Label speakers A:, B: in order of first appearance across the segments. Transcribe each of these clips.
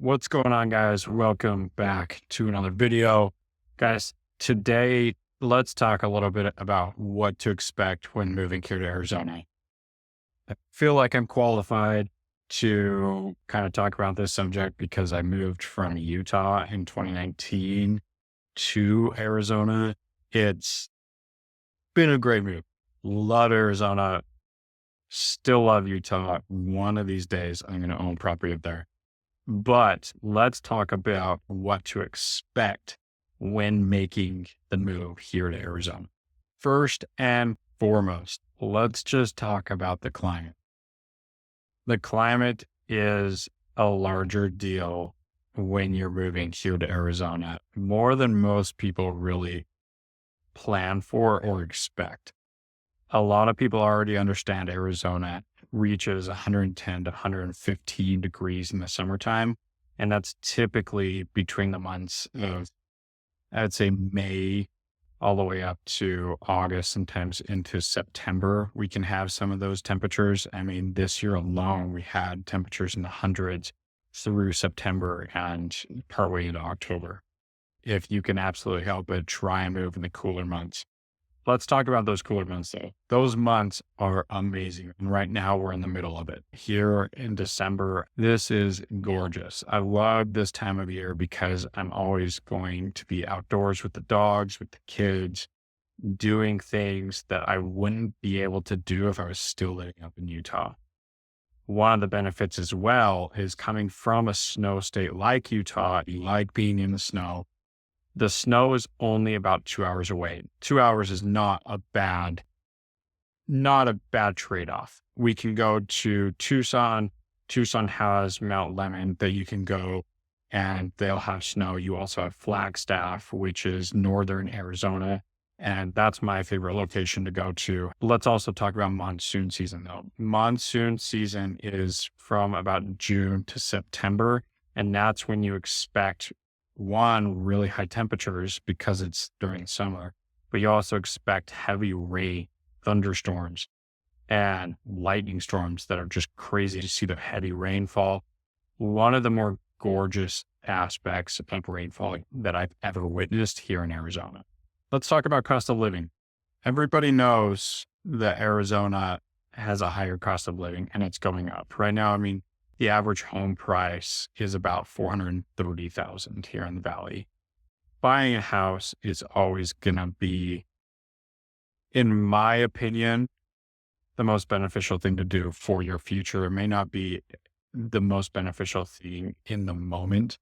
A: What's going on, guys? Welcome back to another video. Guys, today, let's talk a little bit about what to expect when moving here to Arizona. I feel like I'm qualified to kind of talk about this subject because I moved from Utah in 2019 to Arizona. It's been a great move. Love Arizona, still love Utah. One of these days, I'm going to own property up there. But let's talk about what to expect when making the move here to Arizona. First and foremost, let's just talk about the climate. The climate is a larger deal when you're moving here to Arizona, more than most people really plan for or expect. A lot of people already understand Arizona reaches 110 to 115 degrees in the summertime. And that's typically between the months of, I'd say, May all the way up to August, sometimes into September. We can have some of those temperatures. I mean, this year alone, we had temperatures in the hundreds through September and partway into October. If you can absolutely help it, try and move in the cooler months. Let's talk about those cooler months though. Those months are amazing. And right now we're in the middle of it. Here in December, this is gorgeous. I love this time of year because I'm always going to be outdoors with the dogs, with the kids, doing things that I wouldn't be able to do if I was still living up in Utah. One of the benefits as well is coming from a snow state like Utah. You like being in the snow. The snow is only about 2 hours away. 2 hours is not a bad trade-off. We can go to Tucson. Tucson has Mount Lemmon that you can go and they'll have snow. You also have Flagstaff, which is northern Arizona. And that's my favorite location to go to. Let's also talk about monsoon season though. Monsoon season is from about June to September. And that's when you expect really high temperatures because it's during summer, but you also expect heavy rain, thunderstorms, and lightning storms that are just crazy to see the heavy rainfall. One of the more gorgeous aspects of rainfall that I've ever witnessed here in Arizona. Let's talk about cost of living. Everybody knows that Arizona has a higher cost of living and it's going up right now. I mean, the average home price is about $430,000 here in the Valley. Buying a house is always going to be, in my opinion, the most beneficial thing to do for your future. It may not be the most beneficial thing in the moment,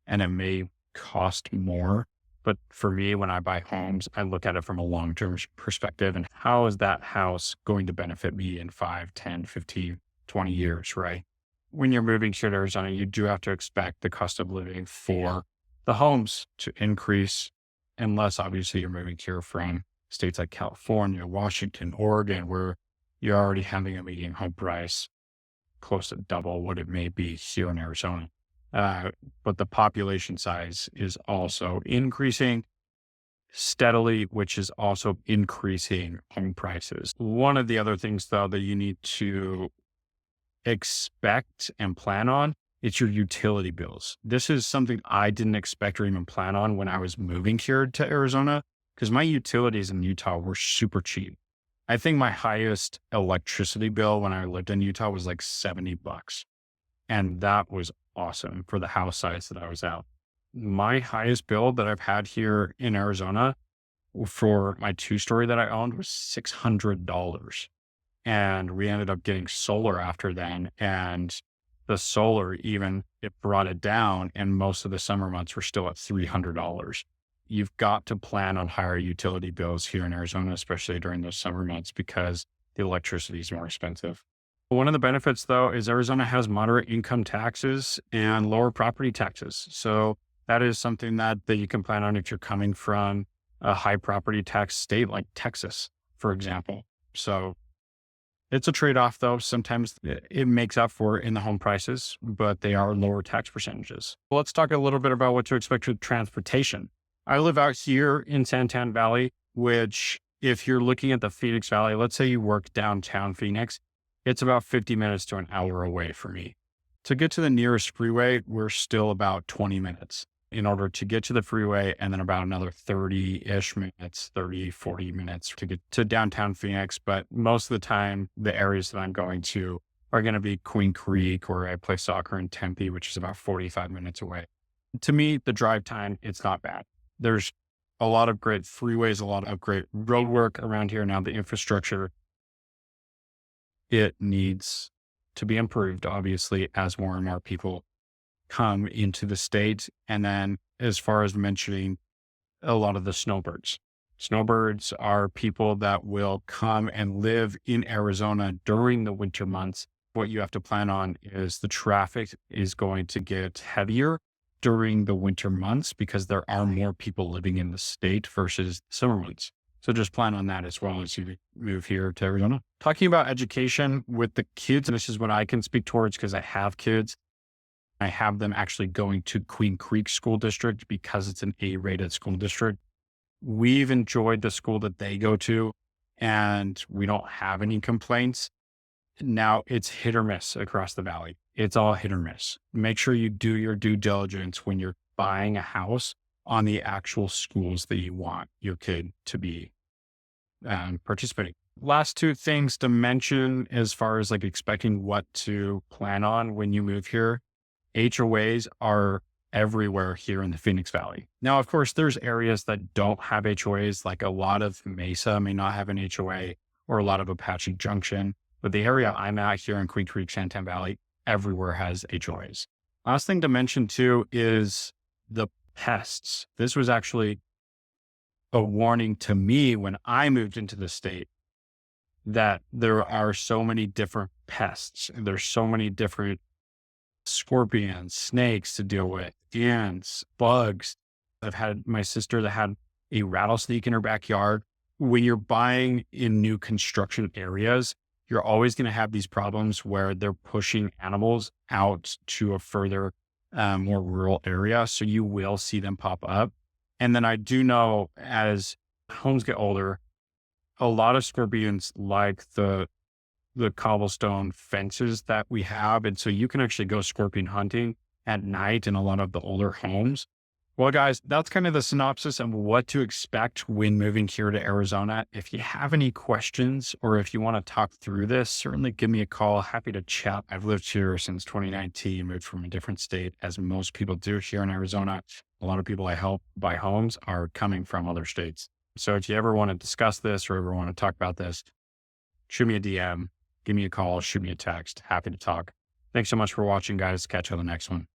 A: and it may cost more. But for me, when I buy homes, I look at it from a long-term perspective and how is that house going to benefit me in 5, 10, 15, 20 years, right? When you're moving to Arizona, you do have to expect the cost of living for the homes to increase, unless obviously you're moving here from states like California, Washington, Oregon, where you're already having a median home price close to double what it may be here in Arizona. But the population size is also increasing steadily, which is also increasing home prices. One of the other things, though, that you need to expect and plan on, it's your utility bills. This is something I didn't expect or even plan on when I was moving here to Arizona, because my utilities in Utah were super cheap. I think my highest electricity bill when I lived in Utah was like $70. And that was awesome for the house size that I was at. My highest bill that I've had here in Arizona for my 2-story that I owned was $600. And we ended up getting solar after then. And the solar it brought it down. And most of the summer months were still at $300. You've got to plan on higher utility bills here in Arizona, especially during those summer months, because the electricity is more expensive. One of the benefits though, is Arizona has moderate income taxes and lower property taxes. So that is something that you can plan on if you're coming from a high property tax state like Texas, for example. So it's a trade-off though. Sometimes it makes up for it in the home prices, but they are lower tax percentages. Let's talk a little bit about what to expect with transportation. I live out here in Santan Valley, which if you're looking at the Phoenix Valley, let's say you work downtown Phoenix, it's about 50 minutes to an hour away for me. To get to the nearest freeway, we're still about 20 minutes in order to get to the freeway, and then about another 30-ish minutes, 30, 40 minutes to get to downtown Phoenix. But most of the time, the areas that I'm going to are going to be Queen Creek, or I play soccer in Tempe, which is about 45 minutes away. To me, the drive time, it's not bad. There's a lot of great freeways, a lot of great road work around here. Now, the infrastructure, it needs to be improved, obviously, as more and more people come into the state. And then, as far as mentioning a lot of the snowbirds, snowbirds are people that will come and live in Arizona during the winter months. What you have to plan on is the traffic is going to get heavier during the winter months because there are more people living in the state versus summer months. So just plan on that as well as you move here to Arizona. Talking about education with the kids, and this is what I can speak towards because I have kids. I have them actually going to Queen Creek School District because it's an A-rated school district. We've enjoyed the school that they go to, and we don't have any complaints. Now, it's hit or miss across the valley. It's all hit or miss. Make sure you do your due diligence when you're buying a house on the actual schools that you want your kid to be participating. Last two things to mention as far as like expecting what to plan on when you move here. HOAs are everywhere here in the Phoenix Valley. Now, of course, there's areas that don't have HOAs, like a lot of Mesa may not have an HOA, or a lot of Apache Junction. But the area I'm at here in Queen Creek, Santan Valley, everywhere has HOAs. Last thing to mention too is the pests. This was actually a warning to me when I moved into the state that there are so many different pests. There's so many different scorpions, snakes to deal with, ants, bugs. I've had my sister that had a rattlesnake in her backyard. When you're buying in new construction areas, you're always going to have these problems where they're pushing animals out to a further, more rural area. So you will see them pop up. And then I do know as homes get older, a lot of scorpions like the cobblestone fences that we have. And so you can actually go scorpion hunting at night in a lot of the older homes. Well, guys, that's kind of the synopsis of what to expect when moving here to Arizona. If you have any questions or if you want to talk through this, certainly give me a call. Happy to chat. I've lived here since 2019, moved from a different state, as most people do here in Arizona. A lot of people I help buy homes are coming from other states. So if you ever want to discuss this or ever want to talk about this, shoot me a DM, give me a call, shoot me a text. Happy to talk. Thanks so much for watching, guys. Catch you on the next one.